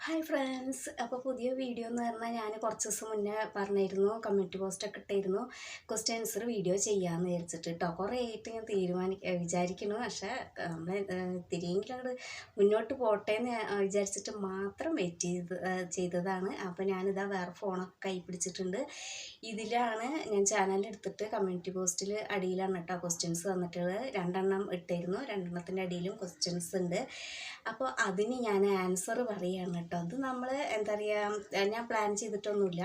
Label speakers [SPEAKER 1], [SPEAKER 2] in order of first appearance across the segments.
[SPEAKER 1] Hi friends, അപ്പോൾ പുതിയ video എന്ന് പറഞ്ഞാൽ ഞാൻ കുറച്ച് ദിവസം മുന്നേ പറഞ്ഞിരുന്നു, കമ്മ്യൂണിറ്റി പോസ്റ്റൊക്കെ ഇട്ടായിരുന്നു, ക്വസ്റ്റ്യൻ ആൻസർ വീഡിയോ ചെയ്യാമെന്ന് വിചാരിച്ചിട്ട് കേട്ടോ. കുറേ ആയിട്ട് ഞാൻ വിചാരിക്കുന്നു, പക്ഷേ നമ്മൾ തിരിയെങ്കിലും അങ്ങോട്ട് മുന്നോട്ട് പോട്ടെ എന്ന് വിചാരിച്ചിട്ട് മാത്രം വെയിറ്റ് ചെയ്തതാണ്. അപ്പോൾ ഞാനിതാ വേറെ ഫോണൊക്കെ കൈ പിടിച്ചിട്ടുണ്ട്. ഇതിലാണ് ഞാൻ ചാനൽ എടുത്തിട്ട് കമ്മ്യൂണിറ്റി പോസ്റ്റിൽ അടിയിലാണ് കേട്ടോ ക്വസ്റ്റ്യൻസ് തന്നിട്ടുള്ളത്. 2 എണ്ണം ഇട്ടായിരുന്നു, 2 എണ്ണത്തിൻ്റെ അടിയിലും ക്വസ്റ്റ്യൻസ് ഉണ്ട്. അപ്പോൾ അതിന് ഞാൻ ആൻസർ പറയുകയാണ് കേട്ടോ. അത് നമ്മൾ എന്താ പറയുക, ഞാൻ പ്ലാൻ ചെയ്തിട്ടൊന്നുമില്ല,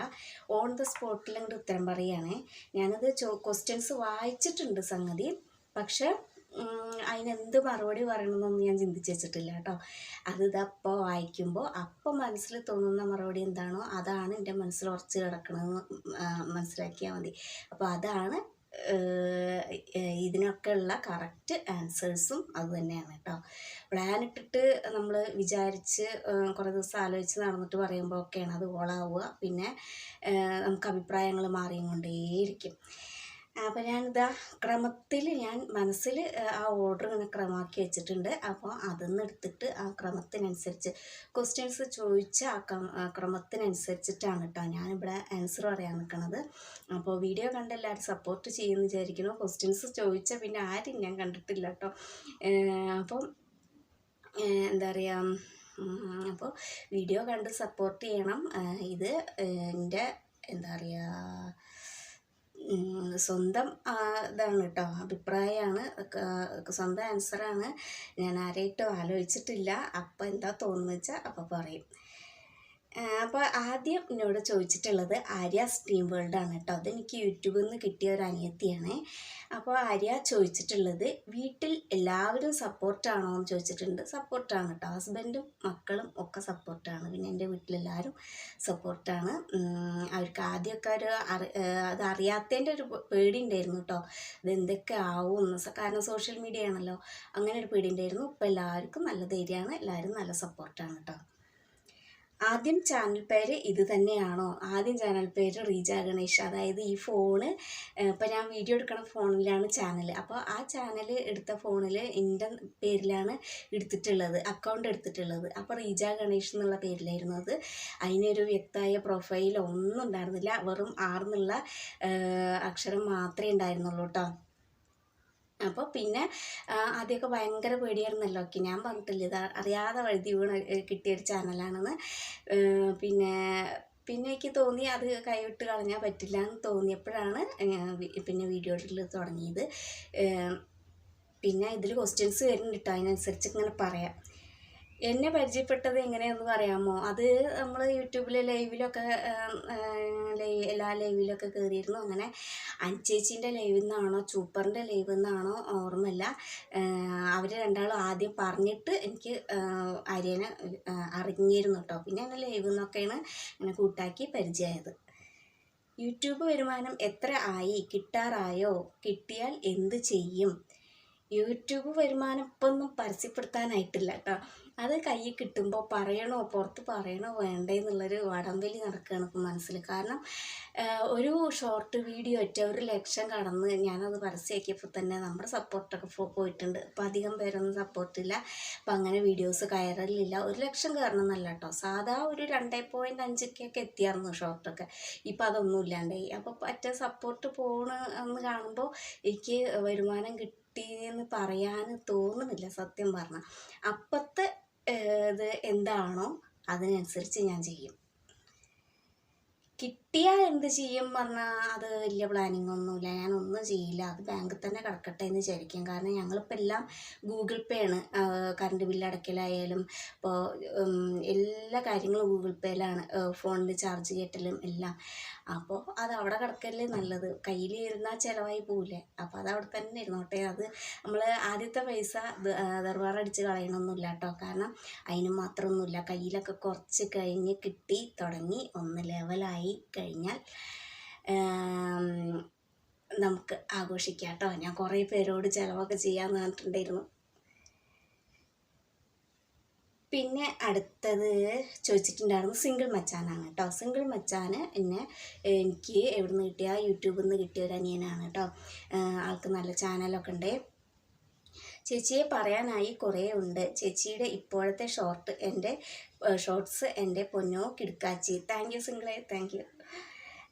[SPEAKER 1] ഓൺ ദ സ്പോട്ടിൽ അങ്ങോട്ട് ഉത്തരം പറയുകയാണേ. ഞാനത് ക്വസ്റ്റ്യൻസ് വായിച്ചിട്ടുണ്ട് സംഗതി, പക്ഷെ അതിനെന്ത് മറുപടി പറയണമെന്നൊന്നും ഞാൻ ചിന്തിച്ച് വെച്ചിട്ടില്ല കേട്ടോ. അത് ഇതപ്പോൾ വായിക്കുമ്പോൾ അപ്പോൾ മനസ്സിൽ തോന്നുന്ന മറുപടി എന്താണോ അതാണ് എൻ്റെ മനസ്സിൽ ഉറച്ച് കിടക്കണമെന്ന് മനസ്സിലാക്കിയാൽ മതി. അപ്പോൾ അതാണ് ഇതിനൊക്കെ ഉള്ള കറക്റ്റ് ആൻസേഴ്സും അത് തന്നെയാണ് കേട്ടോ. പ്ലാൻ ഇട്ടിട്ട് നമ്മൾ വിചാരിച്ച് കുറേ ദിവസം ആലോചിച്ച് നടന്നിട്ട് പറയുമ്പോൾ ഒക്കെയാണ് അത് ഓളാവുക. പിന്നെ നമുക്ക് അഭിപ്രായങ്ങൾ മാറിയും കൊണ്ടേയിരിക്കും. അപ്പോൾ ഞാനിതാ ക്രമത്തിൽ ഞാൻ മനസ്സിൽ ആ ഓർഡർ ഇങ്ങനെ ക്രമമാക്കി വെച്ചിട്ടുണ്ട്. അപ്പോൾ അതിന്ന് എടുത്തിട്ട് ആ ക്രമത്തിനനുസരിച്ച് ക്വസ്റ്റ്യൻസ് ചോദിച്ച ആ ക്രമത്തിനനുസരിച്ചിട്ടാണ് കേട്ടോ ഞാനിവിടെ ആൻസർ പറയാൻ നിൽക്കുന്നത്. അപ്പോൾ വീഡിയോ കണ്ട് എല്ലാവരും സപ്പോർട്ട് ചെയ്യുമെന്ന് വിചാരിക്കുന്നു. ക്വസ്റ്റ്യൻസ് ചോദിച്ചാൽ പിന്നെ ആരും ഞാൻ കണ്ടിട്ടില്ല കേട്ടോ. അപ്പം എന്താ പറയുക, അപ്പോൾ വീഡിയോ കണ്ട് സപ്പോർട്ട് ചെയ്യണം. ഇത് എൻ്റെ എന്താ പറയുക, സ്വന്തം ഇതാണ് കേട്ടോ, അഭിപ്രായമാണ്, സ്വന്തം ആൻസറാണ്. ഞാൻ ആരെയിട്ടും ആലോചിച്ചിട്ടില്ല. അപ്പോൾ എന്താ തോന്നുന്നു വെച്ചാൽ അപ്പോൾ പറയും. അപ്പോൾ ആദ്യം എന്നോട് ചോദിച്ചിട്ടുള്ളത് ആര്യ സ്റ്റീം വേൾഡാണ് കേട്ടോ. അതെനിക്ക് യൂട്യൂബിൽ നിന്ന് കിട്ടിയ ഒരു അനിയത്തിയാണ്. അപ്പോൾ ആര്യ ചോദിച്ചിട്ടുള്ളത് വീട്ടിൽ എല്ലാവരും സപ്പോർട്ടാണോ എന്ന് ചോദിച്ചിട്ടുണ്ട്. സപ്പോർട്ടാണ് കേട്ടോ, ഹസ്ബൻഡും മക്കളും ഒക്കെ സപ്പോർട്ടാണ്. പിന്നെ എൻ്റെ വീട്ടിലെല്ലാവരും സപ്പോർട്ടാണ്. അവർക്ക് ആദ്യമൊക്കെ അത് അറിയാത്തതിൻ്റെ ഒരു പേടി ഉണ്ടായിരുന്നു കേട്ടോ, ഇതെന്തൊക്കെ ആവും, കാരണം സോഷ്യൽ മീഡിയ ആണല്ലോ, അങ്ങനെ ഒരു പേടി ഉണ്ടായിരുന്നു. ഇപ്പോൾ എല്ലാവർക്കും നല്ല ധൈര്യമാണ്, എല്ലാവരും നല്ല സപ്പോർട്ടാണ് കേട്ടോ. ആദ്യം ചാനൽ പേര് ഇത് തന്നെയാണോ? ആദ്യം ചാനൽ പേര് റീജ ഗണേഷ്. അതായത് ഈ ഫോണ് ഇപ്പം ഞാൻ വീഡിയോ എടുക്കണ ഫോണിലാണ് ചാനൽ. അപ്പോൾ ആ ചാനൽ എടുത്ത ഫോണിൽ എൻ്റെ പേരിലാണ് എടുത്തിട്ടുള്ളത്, അക്കൗണ്ട് എടുത്തിട്ടുള്ളത്. അപ്പോൾ റീജ ഗണേഷ് എന്നുള്ള പേരിലായിരുന്നു അത്. അതിനൊരു വ്യക്തമായ പ്രൊഫൈൽ ഒന്നും ഉണ്ടായിരുന്നില്ല, വെറും ആർന്നുള്ള അക്ഷരം മാത്രമേ ഉണ്ടായിരുന്നുള്ളൂ കേട്ടോ. അപ്പോൾ പിന്നെ ആദ്യമൊക്കെ ഭയങ്കര പേടിയായിരുന്നല്ലോ. ഓക്കെ, ഞാൻ പറഞ്ഞിട്ടില്ല ഇത് അറിയാതെ വഴുതി വീണ് കിട്ടിയൊരു ചാനലാണെന്ന്. പിന്നെ എനിക്ക് തോന്നി അത് കൈവിട്ട് കളഞ്ഞാൽ പറ്റില്ല എന്ന് തോന്നിയപ്പോഴാണ് പിന്നെ വീഡിയോ ഇടൽ തുടങ്ങിയത്. പിന്നെ ഇതിൽ ക്വസ്റ്റ്യൻസ് വരുന്നുണ്ട് കേട്ടോ, അതിനനുസരിച്ച് ഇങ്ങനെ പറയാം. എന്നെ പരിചയപ്പെട്ടത് എങ്ങനെയാണെന്ന് പറയാമോ? അത് നമ്മൾ യൂട്യൂബിലെ ലൈവിലൊക്കെ എല്ലാ ലൈവിലൊക്കെ കയറിയിരുന്നു. അങ്ങനെ അഞ്ചേച്ചീൻ്റെ ലൈവിൽ നിന്നാണോ സൂപ്പറിൻ്റെ ലൈവിൽ നിന്നാണോ ഓർമ്മയില്ല, അവർ രണ്ടാളും ആദ്യം പറഞ്ഞിട്ട് എനിക്ക് ആര്യനെ അറിഞ്ഞിരുന്നു കേട്ടോ. പിന്നെ എൻ്റെ ലൈവിൽ നിന്നൊക്കെയാണ് ഇങ്ങനെ കൂട്ടാക്കി പരിചയമായത്. യൂട്യൂബ് വരുമാനം എത്ര ആയി? കിട്ടാറായോ? കിട്ടിയാൽ എന്ത് ചെയ്യും? യൂട്യൂബ് വരുമാനം ഇപ്പം ഒന്നും പരസ്യപ്പെടുത്താനായിട്ടില്ല കേട്ടോ. അത് കയ്യിൽ കിട്ടുമ്പോൾ പറയണോ, പുറത്ത് പറയണോ വേണ്ടേ എന്നുള്ളൊരു വടംവലി നടക്കുകയാണ് ഇപ്പം മനസ്സിൽ. കാരണം ഒരു ഷോർട്ട് വീഡിയോ ഒറ്റ 1 ലക്ഷം കടന്ന് ഞാനത് പരസ്യമാക്കിയപ്പോൾ തന്നെ നമ്മുടെ സപ്പോർട്ടൊക്കെ പോയിട്ടുണ്ട്. അപ്പം അധികം പേരൊന്നും സപ്പോർട്ടില്ല. അപ്പം അങ്ങനെ വീഡിയോസ് കയറലില്ല. 1 ലക്ഷം കയറണം എന്നല്ല കേട്ടോ, സാധാ ഒരു 2.5K എത്തിയായിരുന്നു ഷോർട്ടൊക്കെ. ഇപ്പം അതൊന്നും ഇല്ലാണ്ടായി. അപ്പോൾ മറ്റേ സപ്പോർട്ട് എന്ന് കാണുമ്പോൾ എനിക്ക് വരുമാനം കിട്ടിയെന്ന് പറയാൻ തോന്നുന്നില്ല സത്യം പറഞ്ഞാൽ. അപ്പോഴത്തെ ഇത് എന്താണോ അതിനനുസരിച്ച് ഞാൻ ചെയ്യും. കിട്ടിയാൽ എന്ത് ചെയ്യും പറഞ്ഞാൽ അത് വലിയ പ്ലാനിങ് ഒന്നുമില്ല, ഞാനൊന്നും ചെയ്യില്ല. അത് ബാങ്കിൽ തന്നെ കിടക്കട്ടെ എന്ന് വിചാരിക്കും. കാരണം ഞങ്ങളിപ്പോൾ എല്ലാം ഗൂഗിൾ പേ ആണ്. കറണ്ട് ബില്ല് അടയ്ക്കലായാലും ഇപ്പോൾ എല്ലാ കാര്യങ്ങളും ഗൂഗിൾ പേയിലാണ്, ഫോണിൽ ചാർജ് കയറ്റലും എല്ലാം. അപ്പോൾ അത് അവിടെ കിടക്കല്ലേ നല്ലത്, കയ്യിൽ ഇരുന്നാൽ ചിലവായി പോവില്ലേ. അപ്പോൾ അത് അവിടെ തന്നെ ഇരുന്നോട്ടെ. അത് നമ്മൾ ആദ്യത്തെ പൈസ ദർബാറടിച്ച് കളയണമൊന്നുമില്ല കേട്ടോ. കാരണം അതിന് മാത്രമൊന്നുമില്ല, കയ്യിലൊക്കെ കുറച്ച് കഴിഞ്ഞ് കിട്ടി തുടങ്ങി ഒന്ന് ലെവലായി കഴിഞ്ഞാൽ നമുക്ക് ആഘോഷിക്കാം കേട്ടോ. ഞാൻ കുറേ പേരോട് ചിലവൊക്കെ ചെയ്യാമെന്ന് പറഞ്ഞിട്ടുണ്ടായിരുന്നു. പിന്നെ അടുത്തത് ചോദിച്ചിട്ടുണ്ടായിരുന്നു സിംഗിൾ മച്ചാനാണ് കേട്ടോ. സിംഗിൾ മച്ചാന് എനിക്ക് എവിടെ നിന്ന് കിട്ടിയ, യൂട്യൂബിൽ നിന്ന് കിട്ടിയ ഒരു അനിയനാണ് കേട്ടോ. ആൾക്ക് നല്ല ചാനലൊക്കെ ഉണ്ട്. ചേച്ചിയെ പറയാനായി കുറേ ഉണ്ട്. ചേച്ചിയുടെ ഇപ്പോഴത്തെ ഷോർട്സ് എൻ്റെ പൊന്നോ കിടുക്കാച്ചി. താങ്ക് യു സിംഗിളെ, താങ്ക് യു.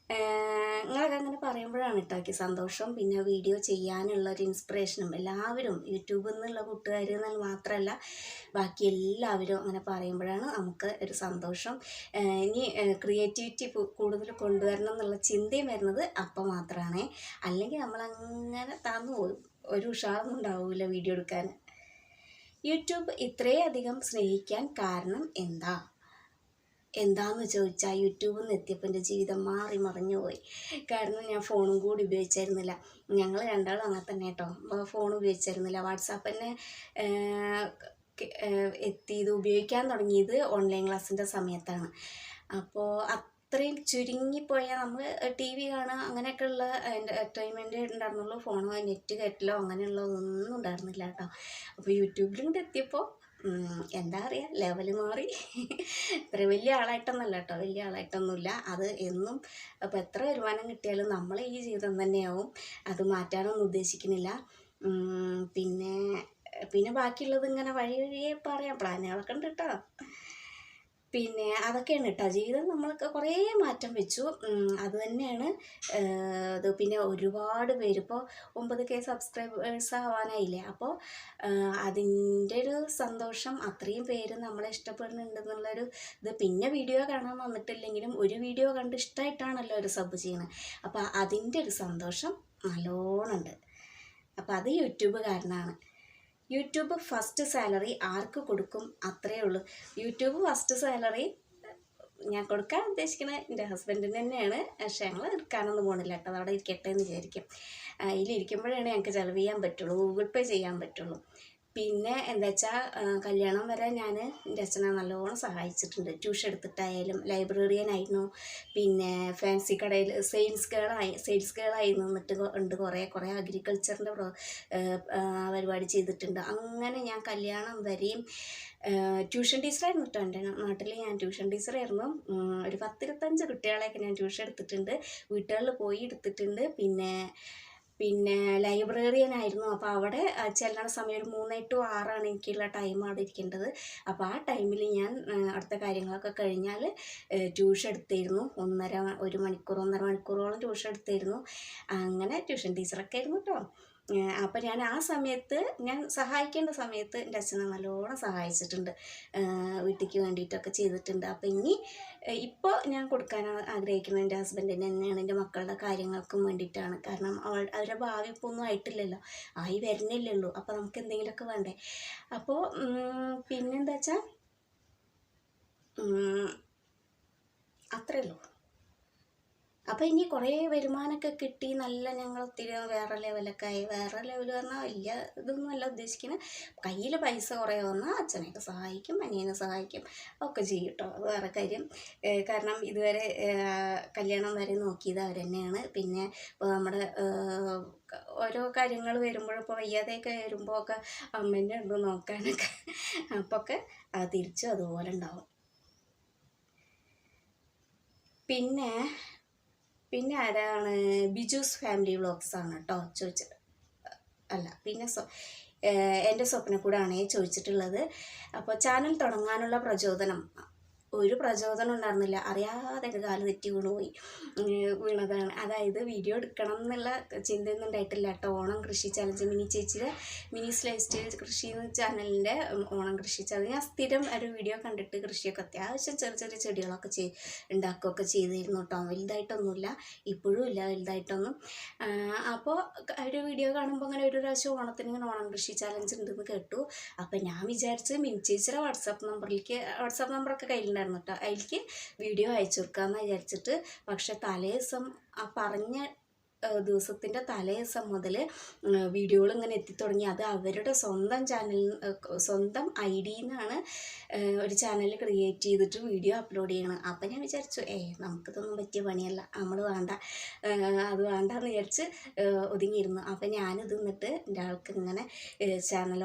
[SPEAKER 1] നിങ്ങളൊക്കെ അങ്ങനെ പറയുമ്പോഴാണ് കേട്ടോ എനിക്ക് സന്തോഷം. പിന്നെ വീഡിയോ ചെയ്യാനുള്ളൊരു ഇൻസ്പിറേഷനും എല്ലാവരും യൂട്യൂബിൽ നിന്നുള്ള കൂട്ടുകാർ എന്നാൽ മാത്രമല്ല ബാക്കി എല്ലാവരും അങ്ങനെ പറയുമ്പോഴാണ് നമുക്ക് ഒരു സന്തോഷം. ഇനി ക്രിയേറ്റിവിറ്റി കൂടുതൽ കൊണ്ടുവരണം എന്നുള്ള ചിന്തയും വരുന്നത് അപ്പം മാത്രമാണ്. അല്ലെങ്കിൽ നമ്മളങ്ങനെ താന്നു പോകും, ഒരു ഉഷാറൊന്നും ഉണ്ടാവില്ല വീഡിയോ എടുക്കാൻ. യൂട്യൂബ് ഇത്രയധികം സ്നേഹിക്കാൻ കാരണം എന്താന്ന് ചോദിച്ചാൽ യൂട്യൂബിൽ നിന്ന് എത്തിയപ്പോൾ എൻ്റെ ജീവിതം മാറി മറിഞ്ഞു പോയി. കാരണം ഞാൻ ഫോണും കൂടി ഉപയോഗിച്ചായിരുന്നില്ല. ഞങ്ങൾ രണ്ടാളും അങ്ങനെ തന്നെ കേട്ടോ, ഫോൺ ഉപയോഗിച്ചായിരുന്നില്ല. വാട്സാപ്പ് തന്നെ എത്തിയത് ഉപയോഗിക്കാൻ തുടങ്ങിയത് ഓൺലൈൻ ക്ലാസ്സിൻ്റെ സമയത്താണ്. അപ്പോൾ അത്രയും ചുരുങ്ങിപ്പോയാൽ നമ്മൾ ടി വി കാണുക അങ്ങനെയൊക്കെയുള്ള എൻ്റർടൈൻമെൻറ്റ് ഉണ്ടായിരുന്നുള്ളൂ. ഫോണോ നെറ്റ് കയറ്റലോ അങ്ങനെയുള്ളതൊന്നും ഉണ്ടായിരുന്നില്ല കേട്ടോ. അപ്പോൾ യൂട്യൂബിലും കൂടെ എത്തിയപ്പോൾ എന്താ പറയുക, ലെവൽ മാറി. ഇത്ര വലിയ ആളായിട്ടൊന്നുമല്ല കേട്ടോ, വലിയ ആളായിട്ടൊന്നുമില്ല. അത് എന്നും അപ്പോൾ എത്ര വരുമാനം കിട്ടിയാലും നമ്മൾ ഈ ജീവിതം തന്നെയാവും. അത് മാറ്റാനൊന്നും ഉദ്ദേശിക്കുന്നില്ല. പിന്നെ ബാക്കിയുള്ളത് ഇങ്ങനെ വഴിയെ പറയാം, പ്ലാനുകളൊക്കെ ഉണ്ട് കേട്ടോ. പിന്നെ അതൊക്കെയാണ് കേട്ടോ ജീവിതം. നമ്മൾക്ക് കുറേ മാറ്റം വെച്ചു. അത് തന്നെയാണ് ഇത്. പിന്നെ ഒരുപാട് പേര് ഇപ്പോൾ 9K സബ്സ്ക്രൈബേഴ്സ് ആവാനായില്ലേ. അപ്പോൾ അതിൻ്റെ ഒരു സന്തോഷം, അത്രയും പേര് നമ്മളെ ഇഷ്ടപ്പെടുന്നുണ്ടെന്നുള്ളൊരു ഇത്. പിന്നെ വീഡിയോ കാണാൻ വന്നിട്ടില്ലെങ്കിലും ഒരു വീഡിയോ കണ്ട് ഇഷ്ടമായിട്ടാണല്ലോ ഒരു സബ് ചെയ്യണത്. അപ്പോൾ അതിൻ്റെ ഒരു സന്തോഷം നല്ലോണം ഉണ്ട്. അപ്പോൾ അത് യൂട്യൂബ് കാരണമാണ്. യൂട്യൂബ് ഫസ്റ്റ് സാലറി ആർക്ക് കൊടുക്കും? അത്രയേ ഉള്ളൂ. യൂട്യൂബ് ഫസ്റ്റ് സാലറി ഞാൻ കൊടുക്കാൻ ഉദ്ദേശിക്കുന്നത് എൻ്റെ ഹസ്ബൻഡിന് തന്നെയാണ്. പക്ഷേ ഞങ്ങൾ എടുക്കാനൊന്നും പോകണില്ല കേട്ടോ, അതവിടെ ഇരിക്കട്ടെ എന്ന് വിചാരിക്കും. ഇതിലിരിക്കുമ്പോഴാണ് ഞങ്ങൾക്ക് ചിലവ് ചെയ്യാൻ പറ്റുള്ളൂ, ഗൂഗിൾ പേ ചെയ്യാൻ പറ്റുള്ളൂ. പിന്നെ എന്താ വെച്ചാൽ കല്യാണം വരെ ഞാൻ എൻ്റെ അച്ഛനെ നല്ലോണം സഹായിച്ചിട്ടുണ്ട്. ട്യൂഷൻ എടുത്തിട്ടായാലും ലൈബ്രറിയനായിരുന്നു. പിന്നെ ഫാൻസി കടയിൽ സെയിൽസ് ഗേളായി നിന്നിട്ട് ഉണ്ട്. കുറേ അഗ്രികൾച്ചറിൻ്റെ പരിപാടി ചെയ്തിട്ടുണ്ട്. അങ്ങനെ ഞാൻ കല്യാണം വരെയും ട്യൂഷൻ ടീച്ചറായിരുന്നു കേട്ടോ. എൻ്റെ നാട്ടിൽ ഞാൻ ട്യൂഷൻ ടീച്ചറായിരുന്നു. ഒരു 10-25 കുട്ടികളെയൊക്കെ ഞാൻ ട്യൂഷൻ എടുത്തിട്ടുണ്ട്, വീട്ടുകളിൽ പോയി എടുത്തിട്ടുണ്ട്. പിന്നെ ലൈബ്രറിയനായിരുന്നു. അപ്പോൾ അവിടെ ചെല്ലണ സമയം ഒരു 3 to 6 എനിക്കുള്ള ടൈം അവിടെ ഇരിക്കേണ്ടത്. അപ്പോൾ ആ ടൈമിൽ ഞാൻ അടുത്ത കാര്യങ്ങളൊക്കെ കഴിഞ്ഞാൽ ട്യൂഷൻ എടുത്തിരുന്നു. 1 മണിക്കൂർ 1.5 മണിക്കൂറോളം ട്യൂഷൻ എടുത്തിരുന്നു. അങ്ങനെ ട്യൂഷൻ ടീച്ചറൊക്കെ ആയിരുന്നു കേട്ടോ. അപ്പോൾ ഞാൻ ആ സമയത്ത് ഞാൻ സഹായിക്കേണ്ട സമയത്ത് എൻ്റെ അച്ഛനെ നല്ലോണം സഹായിച്ചിട്ടുണ്ട്, വീട്ടിലേക്ക് വേണ്ടിയിട്ടൊക്കെ ചെയ്തിട്ടുണ്ട്. അപ്പോൾ ഇപ്പോൾ ഞാൻ കൊടുക്കാൻ ആഗ്രഹിക്കുന്നത് എൻ്റെ ഹസ്ബൻഡിന് തന്നെയാണ്, എൻ്റെ മക്കളുടെ കാര്യങ്ങൾക്കും വേണ്ടിയിട്ടാണ്. കാരണം അവരുടെ ഭാവി ഇപ്പോൾ ഒന്നും ആയിട്ടില്ലല്ലോ, ആയി വരുന്നില്ലല്ലോ. അപ്പോൾ നമുക്ക് എന്തെങ്കിലുമൊക്കെ വേണ്ടേ. അപ്പോൾ പിന്നെന്താ വെച്ചാൽ അത്രയേ ഉള്ളൂ. അപ്പോൾ ഇനി കുറേ വരുമാനമൊക്കെ കിട്ടി നല്ല ഞങ്ങൾ ഒത്തിരി വേറെ ലെവലൊക്കെ ആയി. വേറെ ലെവൽ പറഞ്ഞാൽ വലിയ ഇതൊന്നും അല്ല ഉദ്ദേശിക്കുന്നത്. കയ്യിൽ പൈസ കുറേ വന്നാൽ അച്ഛനെയൊക്കെ സഹായിക്കും, അനിയനെ സഹായിക്കും, ഒക്കെ ചെയ്യും കേട്ടോ. അത് വേറെ കാര്യം. കാരണം ഇതുവരെ കല്യാണം വരെ നോക്കിയത് അവർ തന്നെയാണ്. പിന്നെ ഇപ്പോൾ നമ്മുടെ ഓരോ കാര്യങ്ങൾ വരുമ്പോഴും ഇപ്പോൾ വയ്യാതെയൊക്കെ വരുമ്പോൾ ഒക്കെ അമ്മേൻ്റെ ഉണ്ട് നോക്കാനൊക്കെ. അപ്പോൾ ഒക്കെ തിരിച്ചും അതുപോലെ ഉണ്ടാവും. പിന്നെ ആരാണ്? ബിജൂസ് ഫാമിലി വ്ളോഗ്സ് ആണ് കേട്ടോ ചോദിച്ചത്. അല്ല, പിന്നെ എൻ്റെ സ്വപ്നക്കൂടാണ് ചോദിച്ചിട്ടുള്ളത്. അപ്പോൾ ചാനൽ തുടങ്ങാനുള്ള ഒരു പ്രചോദനം ഉണ്ടായിരുന്നില്ല. അറിയാതെ കാല് തെറ്റി വീണതാണ്. അതായത് വീഡിയോ എടുക്കണം എന്നുള്ള ചിന്തയൊന്നും ഉണ്ടായിട്ടില്ല കേട്ടോ. ഓണം കൃഷി ചലഞ്ച് ചേച്ചിയുടെ മിനിസ് ലൈഫ് സ്റ്റൈൽ കൃഷി ചാനലിൻ്റെ ഓണം കൃഷി ചലഞ്ച് ഞാൻ സ്ഥിരം ഒരു വീഡിയോ കണ്ടിട്ട് കൃഷിയൊക്കെ അത്യാവശ്യം ചെറിയ ചെടികളൊക്കെ ഉണ്ടാക്കുകയൊക്കെ ചെയ്തിരുന്നു കേട്ടോ. വലുതായിട്ടൊന്നുമില്ല, ഇപ്പോഴും ഇല്ല വലുതായിട്ടൊന്നും. അപ്പോൾ ഒരു വീഡിയോ കാണുമ്പോൾ അങ്ങനെ ഒരു പ്രാവശ്യം ഓണത്തിന് ഇങ്ങനെ ഓണം കൃഷി ചലഞ്ച് ഉണ്ടെന്ന് കേട്ടു. അപ്പോൾ ഞാൻ വിചാരിച്ച് ചേച്ചിയുടെ വാട്സാപ്പ് നമ്പറൊക്കെ കയ്യിലുണ്ടായിരുന്നു കേട്ടോ. അതിലേക്ക് വീഡിയോ അയച്ചു കൊടുക്കാമെന്ന് വിചാരിച്ചിട്ട്. പക്ഷെ തലേദിവസം ആ പറഞ്ഞ ദിവസത്തിൻ്റെ തലേദിവസം മുതൽ വീഡിയോകൾ ഇങ്ങനെ എത്തിത്തുടങ്ങി. അത് അവരുടെ സ്വന്തം ഐഡിയിൽ നിന്നാണ് ഒരു ചാനൽ ക്രിയേറ്റ് ചെയ്തിട്ട് വീഡിയോ അപ്ലോഡ് ചെയ്യണം. അപ്പം ഞാൻ വിചാരിച്ചു നമുക്കിതൊന്നും പറ്റിയ പണിയല്ല, അത് വേണ്ടെന്ന് വിചാരിച്ച് ഒതുങ്ങിയിരുന്നു. അപ്പം ഞാനിത് നിന്നിട്ട് എൻ്റെ ആൾക്ക് ഇങ്ങനെ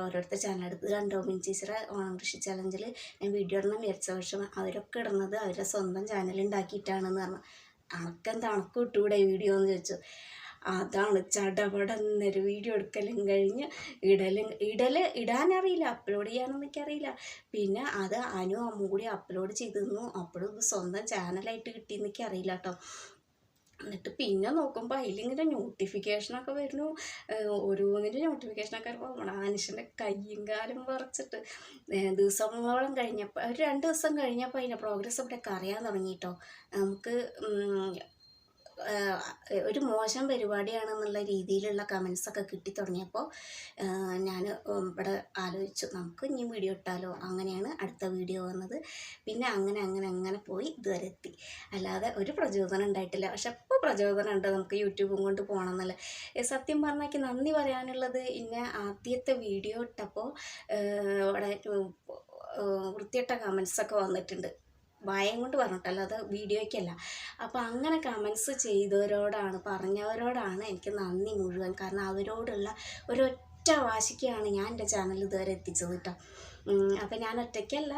[SPEAKER 1] ഓരോരുത്തർ ചാനൽ എടുത്ത് കണ്ടോ ചേച്ചിയുടെ ഓണം കൃഷി ചലഞ്ചിൽ ഞാൻ വീഡിയോ ഇടണം വിചാരിച്ച. പക്ഷെ അവരൊക്കെ ഇടുന്നത് അവരുടെ സ്വന്തം ചാനൽ ഉണ്ടാക്കിയിട്ടാണെന്ന് പറഞ്ഞു. അണക്ക് ഇട്ടൂടെ വീഡിയോ എന്ന് ചോദിച്ചു. അതാണ് ചടപടന്നൊരു വീഡിയോ എടുക്കലും കഴിഞ്ഞ് ഇടാനറിയില്ല, അപ്ലോഡ് ചെയ്യാനൊന്നും എനിക്കറിയില്ല. പിന്നെ അത് അമ്മും കൂടി അപ്ലോഡ് ചെയ്തിരുന്നു. അപ്പോഴും ഇത് സ്വന്തം ചാനലായിട്ട് കിട്ടിയെന്ന് എനിക്കറിയില്ല കേട്ടോ. എന്നിട്ട് പിന്നെ നോക്കുമ്പോൾ അതിലിങ്ങനെ നോട്ടിഫിക്കേഷനൊക്കെ വരുന്നു. ഓരോന്നിൻ്റെ നോട്ടിഫിക്കേഷനൊക്കെ വരുമ്പോൾ നമ്മുടെ മനുഷ്യൻ്റെ കയ്യും കാലും വിറച്ചിട്ട് ദിവസങ്ങളോളം കഴിഞ്ഞപ്പോൾ ഒരു 2 ദിവസം കഴിഞ്ഞപ്പോൾ അതിൻ്റെ പ്രോഗ്രസ് ഇവിടെയൊക്കെ അറിയാൻ തുടങ്ങി കേട്ടോ. നമുക്ക് ഒരു മോശം പരിപാടിയാണെന്നുള്ള രീതിയിലുള്ള കമൻസൊക്കെ കിട്ടി തുടങ്ങിയപ്പോൾ ഞാൻ ഇവിടെ ആലോചിച്ചു, നമുക്ക് ഇനി വീഡിയോ ഇട്ടാലോ. അങ്ങനെയാണ് അടുത്ത വീഡിയോ വന്നത്. പിന്നെ അങ്ങനെ പോയി ഇതുവരെ എത്തി. അല്ലാതെ ഒരു പ്രചോദനം ഉണ്ടായിട്ടില്ല. പക്ഷെ ഇപ്പോൾ പ്രചോദനം ഉണ്ട്, നമുക്ക് യൂട്യൂബും കൊണ്ട് പോകണം എന്നല്ല. സത്യം പറഞ്ഞാൽ നന്ദി പറയാനുള്ളത്, ഇന്നെ ആദ്യത്തെ വീഡിയോ ഇട്ടപ്പോൾ ഇവിടെ വൃത്തിയിട്ട കമൻസൊക്കെ വന്നിട്ടുണ്ട്. ഭയം കൊണ്ട് പറഞ്ഞിട്ടല്ല, അത് വീഡിയോയ്ക്കല്ല. അപ്പോൾ അങ്ങനെ കമൻസ് ചെയ്തവരോടാണ്, പറഞ്ഞവരോടാണ് എനിക്ക് നന്ദി മുഴുവൻ. കാരണം അവരോടുള്ള ഒരൊറ്റ വാശിക്കാണ് ഞാൻ എൻ്റെ ചാനൽ ഇതുവരെ എത്തിച്ചത് കേട്ടോ. അപ്പോൾ ഞാൻ ഒറ്റയ്ക്കല്ല,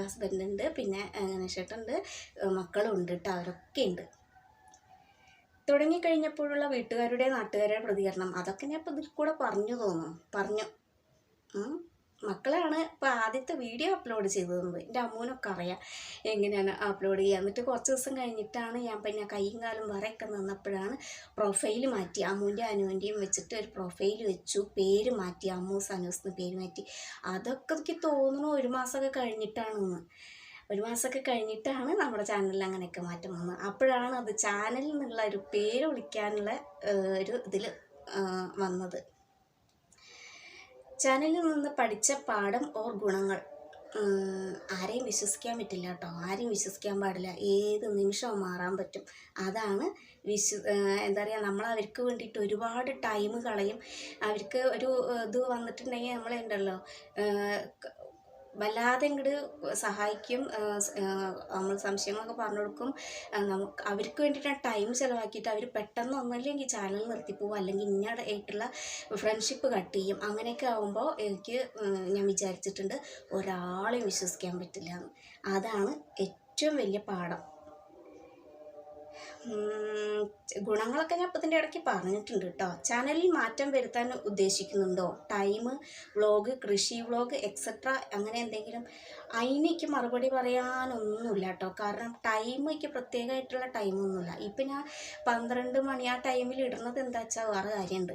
[SPEAKER 1] ഹസ്ബൻഡുണ്ട്, പിന്നെ ഗണേശേട്ടുണ്ട്, മക്കളും ഉണ്ട് കേട്ടോ. അവരൊക്കെ ഉണ്ട്. തുടങ്ങിക്കഴിഞ്ഞപ്പോഴുള്ള വീട്ടുകാരുടെ നാട്ടുകാരുടെ പ്രതികരണം അതൊക്കെ ഞാൻ ഇപ്പോൾ ഇതിൽ കൂടെ പറഞ്ഞു. മക്കളാണ് ഇപ്പോൾ ആദ്യത്തെ വീഡിയോ അപ്ലോഡ് ചെയ്തത്. എൻ്റെ അമ്മൂനൊക്കെ അറിയാം എങ്ങനെയാണ് അപ്ലോഡ് ചെയ്യുക. എന്നിട്ട് കുറച്ച് ദിവസം കഴിഞ്ഞിട്ടാണ് ഞാൻ പിന്നെ കൈയും കാലും വരയൊക്കെ നിന്നപ്പോഴാണ് പ്രൊഫൈൽ മാറ്റി. അമ്മൂൻ്റെ അനുവിൻ്റെയും വെച്ചിട്ട് ഒരു പ്രൊഫൈൽ വെച്ചു, പേര് മാറ്റി, അമ്മൂസ് അനൂസ് എന്ന് പേര് മാറ്റി. അതൊക്കെ എനിക്ക് തോന്നുന്നു 1 മാസമൊക്കെ കഴിഞ്ഞിട്ടാണെന്ന്. 1 മാസമൊക്കെ കഴിഞ്ഞിട്ടാണ് നമ്മുടെ ചാനലിൽ അങ്ങനെയൊക്കെ മാറ്റം വന്നത്. അപ്പോഴാണ് അത് ചാനലിൽ നിന്നുള്ള ഒരു പേര് വിളിക്കാനുള്ള ഒരു ഇതിൽ വന്നത്. ചാനലിൽ നിന്ന് പഠിച്ച പാഠം ഓർ ഗുണങ്ങൾ. ആരെയും വിശ്വസിക്കാൻ പറ്റില്ല കേട്ടോ. ആരെയും വിശ്വസിക്കാൻ പാടില്ല. ഏത് നിമിഷവും മാറാൻ പറ്റും. അതാണ് എന്താ പറയുക, നമ്മൾ അവർക്ക് വേണ്ടിയിട്ട് ഒരുപാട് ടൈം കളയും. അവർക്ക് ഒരു ഇത് വന്നിട്ടുണ്ടെങ്കിൽ നമ്മളുണ്ടല്ലോ വല്ലാതെ ഇങ്ങോട്ട് സഹായിക്കും. നമ്മൾ സംശയങ്ങളൊക്കെ പറഞ്ഞു കൊടുക്കും. നമുക്ക് അവർക്ക് വേണ്ടിയിട്ടാണ് ടൈം ചിലവാക്കിയിട്ട് അവർ പെട്ടെന്ന് ഒന്നല്ലെങ്കിൽ ചാനൽ നിർത്തിപ്പോവും, അല്ലെങ്കിൽ ഇന്നതായിട്ടുള്ള ഫ്രണ്ട്ഷിപ്പ് കട്ട് ചെയ്യും. അങ്ങനെയൊക്കെ ആകുമ്പോൾ ഞാൻ വിചാരിച്ചിട്ടുണ്ട് ഒരാളെയും വിശ്വസിക്കാൻ പറ്റില്ല എന്ന്. അതാണ് ഏറ്റവും വലിയ പാഠം. ഗുണങ്ങളൊക്കെ ഞാൻ ഇപ്പത്തിൻ്റെ ഇടയ്ക്ക് പറഞ്ഞിട്ടുണ്ട് കേട്ടോ. ചാനലിൽ മാറ്റം വരുത്താൻ ഉദ്ദേശിക്കുന്നുണ്ടോ? ടൈം വ്ളോഗ്, കൃഷി വ്ളോഗ് എക്സെട്ര അങ്ങനെ എന്തെങ്കിലും? അതിനേക്ക് മറുപടി പറയാനൊന്നുമില്ല കേട്ടോ. കാരണം ടൈമേക്ക് പ്രത്യേകമായിട്ടുള്ള ടൈമൊന്നുമില്ല. ഇപ്പം ഞാൻ 12 മണി ആ ടൈമിൽ ഇടുന്നത് എന്താ വെച്ചാൽ വേറെ കാര്യമുണ്ട്.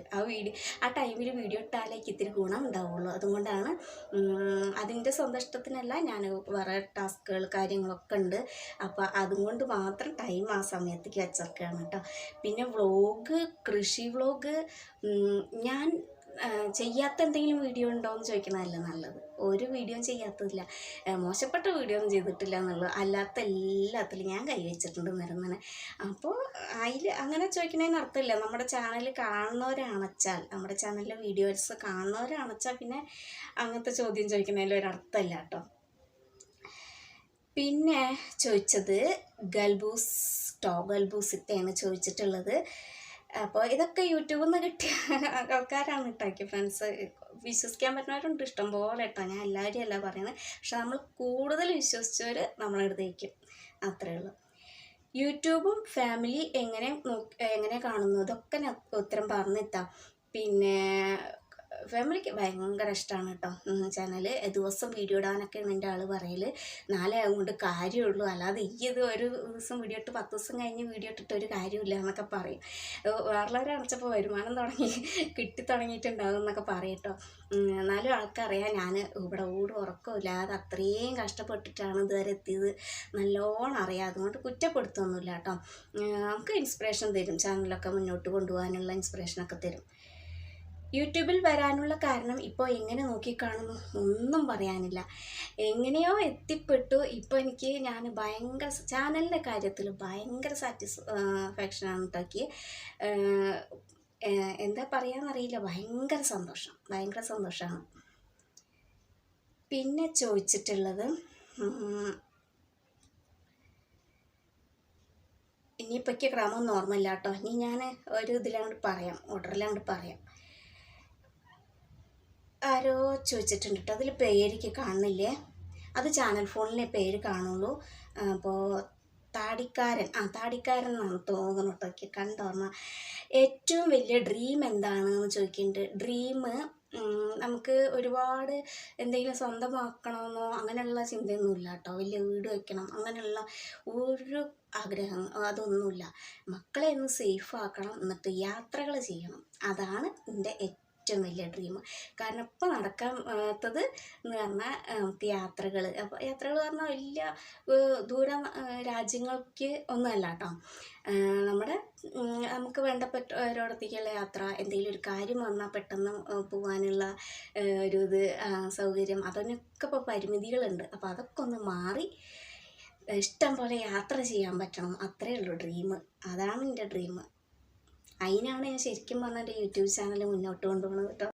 [SPEAKER 1] ആ ടൈമിൽ വീഡിയോ ഇട്ടാലേക്ക് ഇത്തിരി ഗുണം ഉണ്ടാവുള്ളൂ. അതുകൊണ്ടാണ്. അതിൻ്റെ സ്വന്തം ഇഷ്ടത്തിനല്ല, ഞാൻ വേറെ ടാസ്കുകൾ കാര്യങ്ങളൊക്കെ ഉണ്ട്. അപ്പോൾ അതുകൊണ്ട് മാത്രം ടൈം ആ സമയത്തേക്ക് വെച്ചൊക്കെയാണ് കേട്ടോ. പിന്നെ വ്ളോഗ്, കൃഷി വ്ളോഗ് ഞാൻ ചെയ്യാത്ത എന്തെങ്കിലും വീഡിയോ ഉണ്ടോ എന്ന് ചോദിക്കണതല്ല നല്ലത്. ഒരു വീഡിയോയും ചെയ്യാത്തതില്ല, മോശപ്പെട്ട വീഡിയോ ഒന്നും ചെയ്തിട്ടില്ല എന്നുള്ളത്. അല്ലാത്ത എല്ലാത്തിലും ഞാൻ കൈവച്ചിട്ടുണ്ട് നിരന്തരം. അപ്പോൾ അതിൽ അങ്ങനെ ചോദിക്കണതിന് അർത്ഥമില്ല. നമ്മുടെ ചാനൽ കാണുന്നവരാണച്ചാൽ, നമ്മുടെ ചാനലിലെ വീഡിയോസ് കാണുന്നവരാണച്ചാൽ പിന്നെ അങ്ങനത്തെ ചോദ്യം ചോദിക്കുന്നതിൽ ഒരർത്ഥമില്ല കേട്ടോ. പിന്നെ ചോദിച്ചത് ഗൽബൂസിത്തെയാണ് ചോദിച്ചിട്ടുള്ളത്. അപ്പോൾ ഇതൊക്കെ യൂട്യൂബിൽ നിന്ന് കിട്ടിയ ആൾക്കാരാണ് കേട്ടോ. ഫ്രണ്ട്സ് വിശ്വസിക്കാൻ പറ്റുന്നവരുണ്ട് ഇഷ്ടംപോലെ കേട്ടോ. ഞാൻ എല്ലാവരും അല്ല പറയുന്നത്. പക്ഷെ നമ്മൾ കൂടുതൽ വിശ്വസിച്ചവർ നമ്മളെടുത്തേക്കും, അത്രയേ ഉള്ളൂ. യൂട്യൂബും ഫാമിലി എങ്ങനെ കാണുന്നു, ഇതൊക്കെ ഞാൻ ഉത്തരം പറഞ്ഞെത്താം. പിന്നെ ഫാമിലിക്ക് ഭയങ്കര ഇഷ്ടമാണ് കേട്ടോ ചാനൽ. ദിവസം വീഡിയോ ഇടാനൊക്കെയാണ് എൻ്റെ ആൾ പറയൽ. നാളെ അതുകൊണ്ട് കാര്യമുള്ളൂ, അല്ലാതെ ഇത് ഒരു ദിവസം വീഡിയോ ഇട്ട് 10 ദിവസം കഴിഞ്ഞ് വീഡിയോ ഇട്ടിട്ട് ഒരു കാര്യമില്ല എന്നൊക്കെ പറയും. വേറെയുള്ളവരെ അടച്ചപ്പോൾ വരുമാനം കിട്ടി തുടങ്ങിയിട്ടുണ്ടാകും എന്നൊക്കെ പറയും കേട്ടോ. എന്നാലും ആൾക്കറിയാം ഞാൻ ഇവിടെ ഉറക്കമില്ലാതെ അത്രയും കഷ്ടപ്പെട്ടിട്ടാണ് ഇതുവരെ എത്തിയത്. നല്ലോണം അറിയാം. അതുകൊണ്ട് കുറ്റപ്പെടുത്തൊന്നുമില്ല കേട്ടോ. നമുക്ക് ഇൻസ്പിറേഷൻ തരും, ചാനലൊക്കെ മുന്നോട്ട് കൊണ്ടുപോകാനുള്ള ഇൻസ്പിറേഷനൊക്കെ തരും. യൂട്യൂബിൽ വരാനുള്ള കാരണം ഇപ്പോൾ എങ്ങനെ നോക്കിക്കാണുന്നു? ഒന്നും പറയാനില്ല. എങ്ങനെയോ എത്തിപ്പെട്ടു. ഇപ്പോൾ ഞാൻ ഭയങ്കര ചാനലിൻ്റെ കാര്യത്തിൽ ഭയങ്കര സാറ്റിസ്ഫാക്ഷനാണ് ഉണ്ടാക്കി. എന്താ പറയാന്നറിയില്ല, ഭയങ്കര സന്തോഷമാണ്. പിന്നെ ചോദിച്ചിട്ടുള്ളത് ഇനിയിപ്പോഴേക്ക് ക്രമം നോർമല്ല കേട്ടോ. ഇനി ഞാൻ ഒരു ഓർഡറിലാണ്ട് പറയാം. ആരോ ചോദിച്ചിട്ടുണ്ട് കേട്ടോ. അതിൽ പേര് കാണുന്നില്ലേ, അത് ചാനൽ ഫോണിലെ പേര് കാണുള്ളൂ. അപ്പോൾ താടിക്കാരൻ എന്നാണ് തോന്നുന്നു കേട്ടോ. എനിക്ക് കണ്ടോർമ്മ. ഏറ്റവും വലിയ ഡ്രീം എന്താണെന്ന് ചോദിക്കുന്നുണ്ട്. ഡ്രീം നമുക്ക് ഒരുപാട് എന്തെങ്കിലും സ്വന്തമാക്കണമെന്നോ അങ്ങനെയുള്ള ചിന്തയൊന്നുമില്ല കേട്ടോ. വലിയ വീട് വയ്ക്കണം അങ്ങനെയുള്ള ഒരു ആഗ്രഹം അതൊന്നുമില്ല. മക്കളെ ഒന്ന് സേഫ് ആക്കണം, എന്നിട്ട് യാത്രകൾ ചെയ്യണം. അതാണ് എൻ്റെ ഏറ്റവും വലിയ ഡ്രീം. കാരണം ഇപ്പം നടക്കാത്തത് എന്ന് പറഞ്ഞാൽ നമുക്ക് യാത്രകൾ. അപ്പോൾ യാത്രകൾ പറഞ്ഞാൽ വലിയ ദൂര രാജ്യങ്ങൾക്ക് ഒന്നുമല്ല കേട്ടോ. നമ്മുടെ നമുക്ക് വേണ്ടപ്പെട്ടവരോടത്തേക്കുള്ള യാത്ര, എന്തെങ്കിലും ഒരു കാര്യം വന്നാൽ പെട്ടെന്ന് പോകാനുള്ള ഒരു സൗകര്യം, അതിനൊക്കെ ഇപ്പോൾ പരിമിതികളുണ്ട്. അപ്പോൾ അതൊക്കെ ഒന്ന് മാറി ഇഷ്ടം പോലെ യാത്ര ചെയ്യാൻ പറ്റണം. അത്രയേ ഉള്ളൂ ഡ്രീം. അതാണ് എൻ്റെ ഡ്രീം. അതിനാണ് ഞാൻ ശരിക്കും പറഞ്ഞാൽ എൻ്റെ യൂട്യൂബ് ചാനൽ മുന്നോട്ട് കൊണ്ടുപോകുന്നത് കേട്ടോ.